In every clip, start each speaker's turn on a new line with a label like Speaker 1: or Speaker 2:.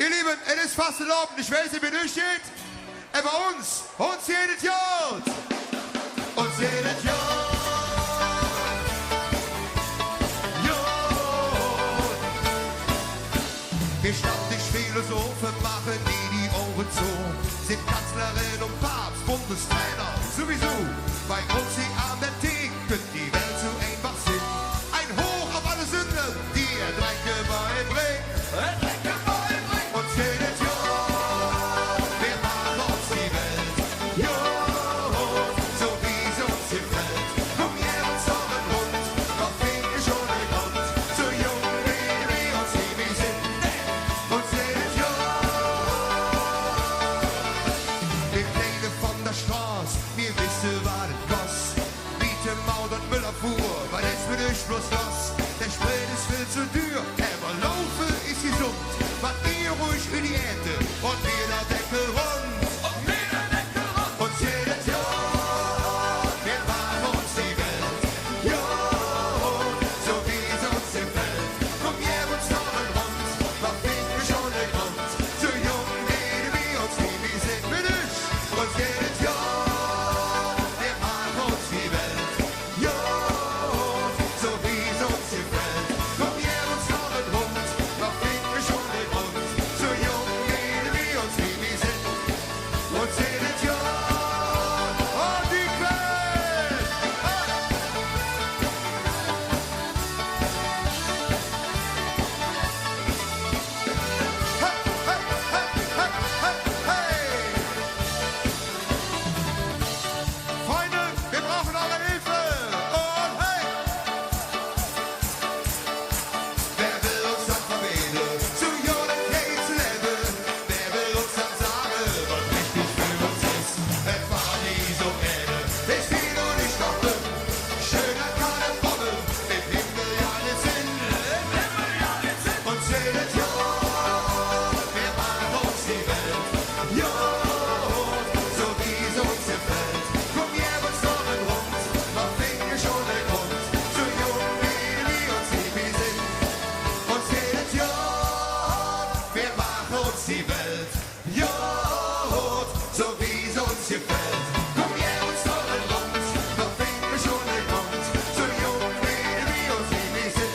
Speaker 1: Ihr Lieben, es ist fast erlaubt, ich weiß, wie es steht. Aber uns jedes Jahr. Uns jedes Jahr. Wir stattlich Philosophen machen die Augen zu. Sind Kanzlerin und Papst, Bundestrainer, sowieso. Bei uns hier an der Theke, die Welt so einfach sind. Ein Hoch auf alle Sünden, die er Drecke beibringt. Uns jedes Jahr, wir machen uns die Welt. Jo, so wie es uns gefällt. Komm her und zusammen rund, doch finde ich schon den Grund. So jung wie uns die wir sind. Uns jedes Jahr. Wir Pläne von der Straße, wir wissen, was es kostet. Biete, Maut und Müllerfuhr, weil jetzt bin ich bloß los. Der Sprit ist viel zu teuer, aber Laufen ist gesund. Macht ihr ruhig in die Erde und wir der Deckel rund. Uns jedes Jahr, wir machen uns die Welt. Jo, so wie es uns gefällt. Komm her und zusammen rund, was finden wir schon den Grund. So jung wie uns die wir sind, bin ich. Uns jedes Jahr, wir machen uns die Welt. Jo, so wie es uns gefällt. Komm her und zusammen rund, was finden wir schon den Grund. So jung wie uns die wir sind. Uns jedes Jahr, und die Welt. Freunde, wir brauchen eure Hilfe. Und hey! Wer will uns dann verwählen, zu Jordan Kate zu leben? Wer will uns dann sagen, was wichtig für uns ist? Es war nie so ähnlich, ist die nur nicht stoppen. Schöner keine Bombe, mit Himmel ja nicht Sinn. Uns jedes Jahr, wir machen uns die Welt. Jo, so wie es uns gefällt. Komm her und zusammen rund, was finden wir schon den Grund. So jung wie uns die wir sind. Uns jedes Jahr, wir machen uns die Welt. Jo, so wie es uns gefällt. Komm her und zusammen rund, was finden wir schon den Grund. So jung wie uns die wir sind.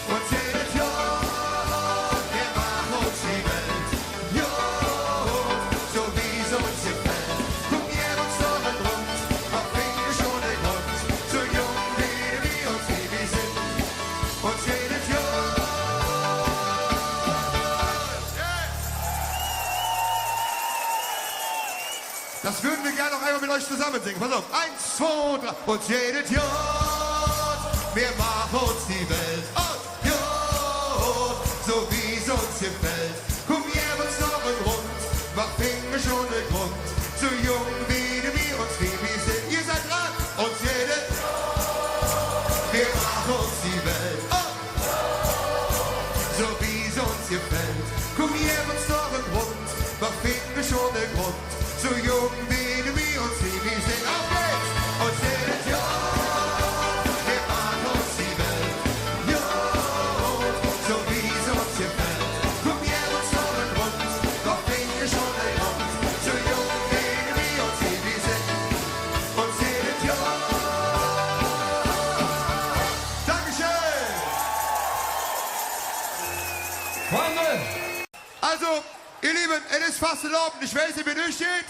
Speaker 1: Uns jedes Jahr, wir machen uns die Welt. Jo, so wie es uns gefällt. Komm her und zusammen rund, was finden wir schon den Grund. So jung wie uns die wir sind. Uns jedes Jahr. Das würden wir gerne noch einmal mit euch zusammen singen. Pass auf. 1, 2, 3. Uns jedes Jahr, wir machen uns die Welt. Und ja, so wie es uns gefällt. Komm her und zusammen rund, was finden wir schon den Grund. So jung wie uns wie wir sind. Ihr seid dran. Uns jedes Jahr, wir machen uns die Welt. Und so wie es uns gefällt. Komm her und zusammen rund, was finden wir schon den Grund. So jung wie uns wie wir sind. Auf geht's! Uns jedes Jahr, wir machen uns die Welt. Jo, so wie es uns gefällt. Komm her und zusammen rund, doch finden wir schon den Grund. So jung wie uns wie wir sind. Uns jedes Jahr. Dankeschön!
Speaker 2: Freunde!
Speaker 1: Also, ihr Lieben, es ist fast erlaubt, ich weiß, wie es steht.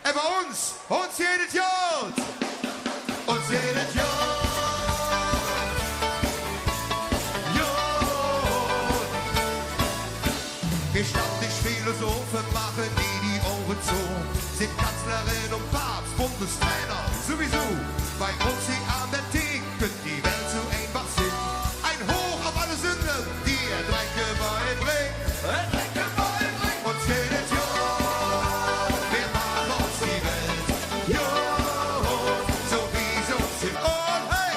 Speaker 1: Aber uns jedes Jahr. Uns jedes Jahr. Jo. Wir stattlich Philosophen machen die Augen zu. Sind Kanzlerin und Papst, Bundestrainer, sowieso. Bei uns hier an der Theke, die Welt so einfach sind. Ein Hoch auf alle Sünden, die er Drecke beibringt. Uns jedes Jahr, wir machen uns die Welt. Jo, so wie es uns im Ohr. Hey!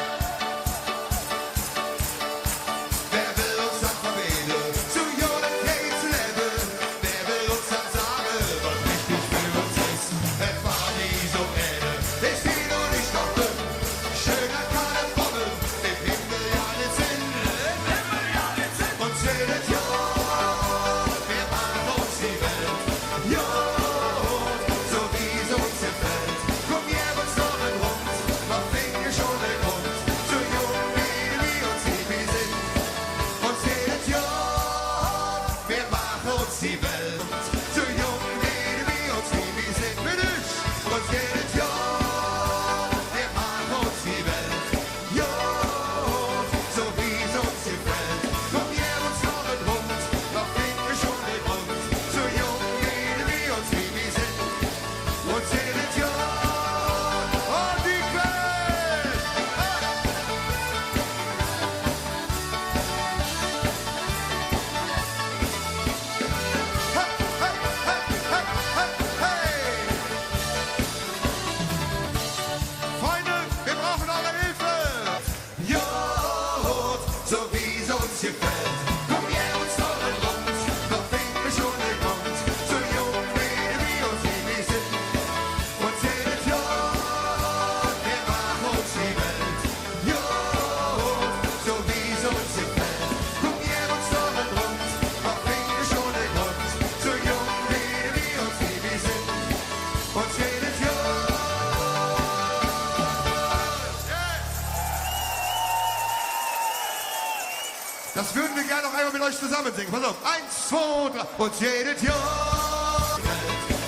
Speaker 1: Wer will uns dann verwählen, zu Jordan Kate zu leben? Wer will uns dann sagen, was wichtig für uns ist? Es war nie so ähnlich, ist die nur nicht stoppen. Schöner uns die Welt. So jung wie uns, wie wir sind, mit uns. Und jedes Jahr, wir machen uns die Welt. Ja, so wie es uns gefällt. Komm, gib uns noch ein Rund, noch finden wir schon den Grund. So jung wie uns, wie wir sind. Und jedes Jahr, und die Welt. Freunde, wir brauchen eure Hilfe. Ja, so wie es uns gefällt. Komm, gib uns noch ein Rund, noch finden wir schon den Grund. So jung wie uns, wie wir sind. Und jedes Jahr, wir machen uns die Welt. Ja, so wie es uns gefällt. Komm, gib uns noch ein Rund, noch finden wir schon den Grund. So jung wie uns, wie wir sind. Und jedes Jahr. Das würden wir gerne noch einmal mit euch zusammen singen. Pass auf. 1, 2, 3. Und jedes Jahr.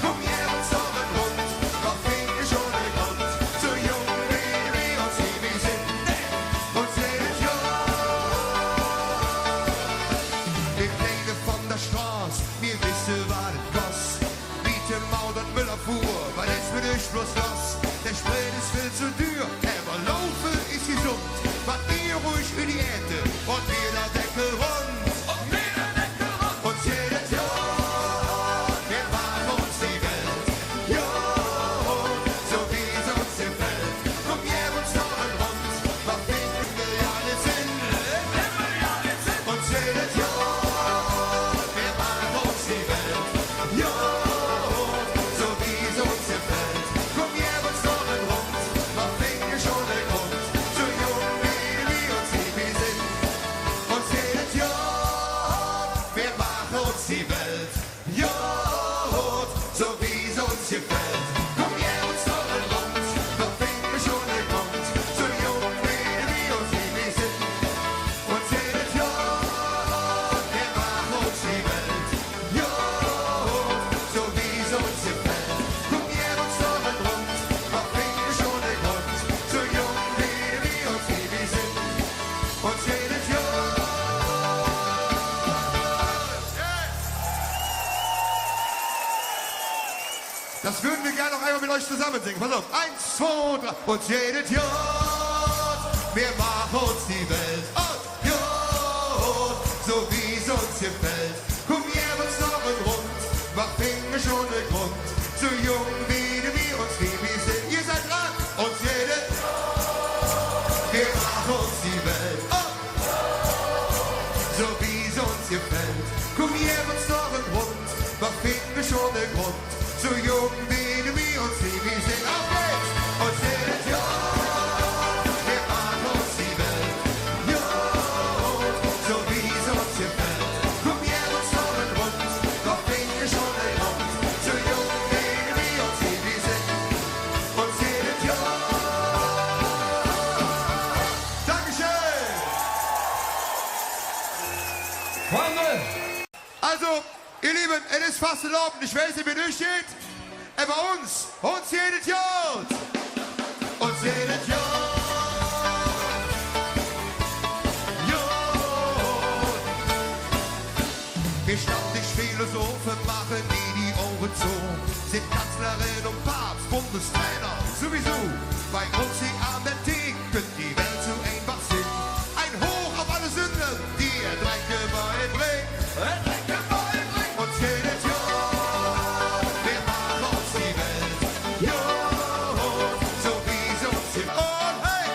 Speaker 1: Komm, gib uns noch ein Rund, noch finden wir schon den Grund. So jung wie uns, wie wir sind. Und jedes Jahr. Wir Pläne von der Straße, wir wissen, was es kostet. Miete, Maut und Müllerfuhr, weil jetzt bin ich bloß los. Der Sprit ist viel zu teuer, aber Laufen ist gesund. Macht ihr ruhig in die Ente und wir der Deckel rund. Und jedes Jahr, wir machen uns die Welt. Ja, so wie es uns gefällt. Komm, gib uns noch ein Rund, was finden wir alle Sinn. Und jedes Jahr, wir machen uns die Welt. Ja, so wie es uns gefällt. Komm, gib uns noch ein Rund, was finden wir schon den Grund. So jung wie uns, wie wir sind. Und jedes Jahr, wir machen uns die Welt. Ja, so wie es uns gefällt. Komm, gib uns noch ein Rund, was finden wir schon den Grund. So jung wie uns, wie wir sind. Und jedes Jahr, wir machen uns die Welt. Ja, so wie es uns gefällt. Komm, gib uns noch ein Rund, was finden wir schon den Grund. So jung wie uns, wie wir sind. Und jedes Jahr. Das würden wir gerne noch einmal mit euch zusammen singen. Pass auf. 1, 2, 3. Und jedes Jahr, wir machen uns die Welt. Und ja, so wie es uns gefällt. Komm, gib uns noch ein Rund, was finden wir schon den Grund. So jung wie uns, wie wir sind. Ihr seid dran. Und jedes Jahr, wir machen uns die Welt. Und so wie es uns gefällt. Komm, gib uns noch ein Rund, was finden wir schon den Grund. So jung wie uns, wie wir sind. Auf geht's! Und jedes Jahr, wir machen uns die Welt. Ja, so wie es uns gefällt. Komm, gib uns noch ein Rund, doch finden wir schon den Grund. So jung wie uns, wie wir sind. Und jedes Jahr. Dankeschön!
Speaker 2: Freunde!
Speaker 1: Also, ihr Lieben, es ist fast erlaubt. Ich weiß nicht, wie durchsteht. Aber uns jedes Jahr. Uns jedes Jahr. Ja. Wir stattlich Philosophen machen die Ohren zu. Sind Kanzlerin und Papst, Bundestrainer sowieso. Bei uns hier an der Theke die Welt so einfach sind. Ein Hoch auf alle Sünden, die ihr Tränke beibringt. Und jedes Jahr, wir machen uns die Welt. Ja, so wie es uns gibt. Und hey!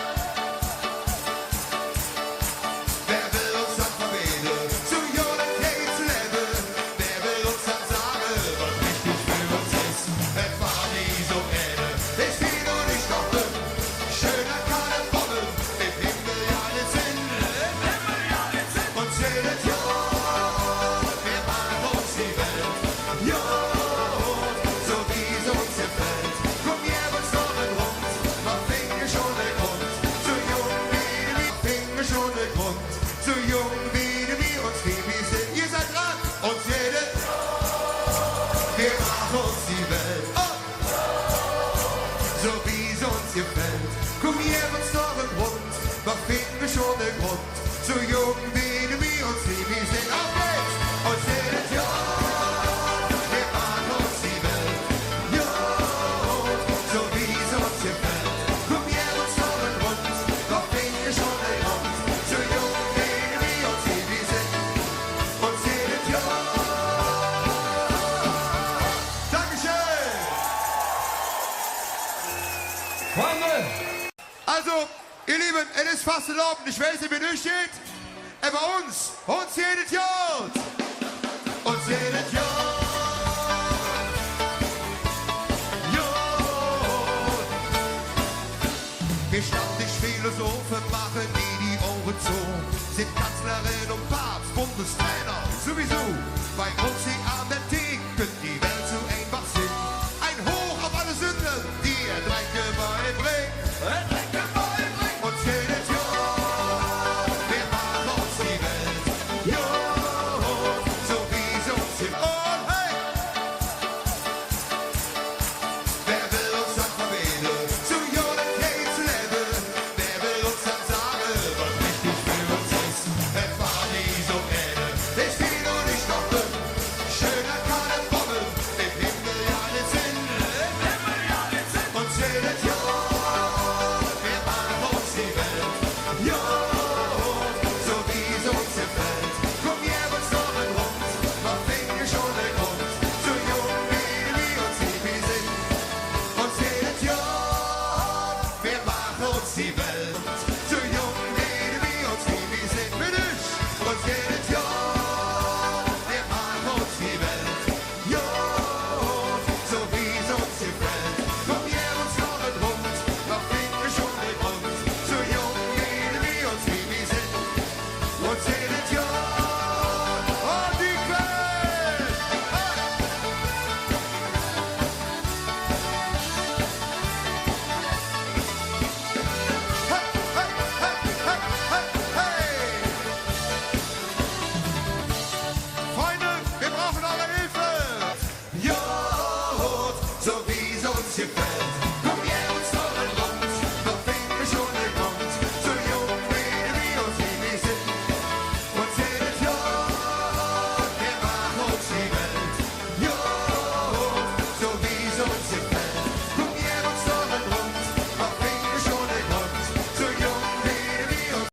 Speaker 1: Wer will uns dann verwählen? Zu Jordan Kate zu leben. Wer will uns dann sagen, was wichtig für uns ist? Es war nie so ähnlich. Ich will nur nicht stoppen. Schöner Lieben, es ist fast erlaubt. Ich weiß nicht, wie du steht. Aber uns jedes Jahr. Uns jedes Jahr. Wir stattlich Philosophen machen die Augen zu, sind Kanzlerin und Papst, Bundestrainer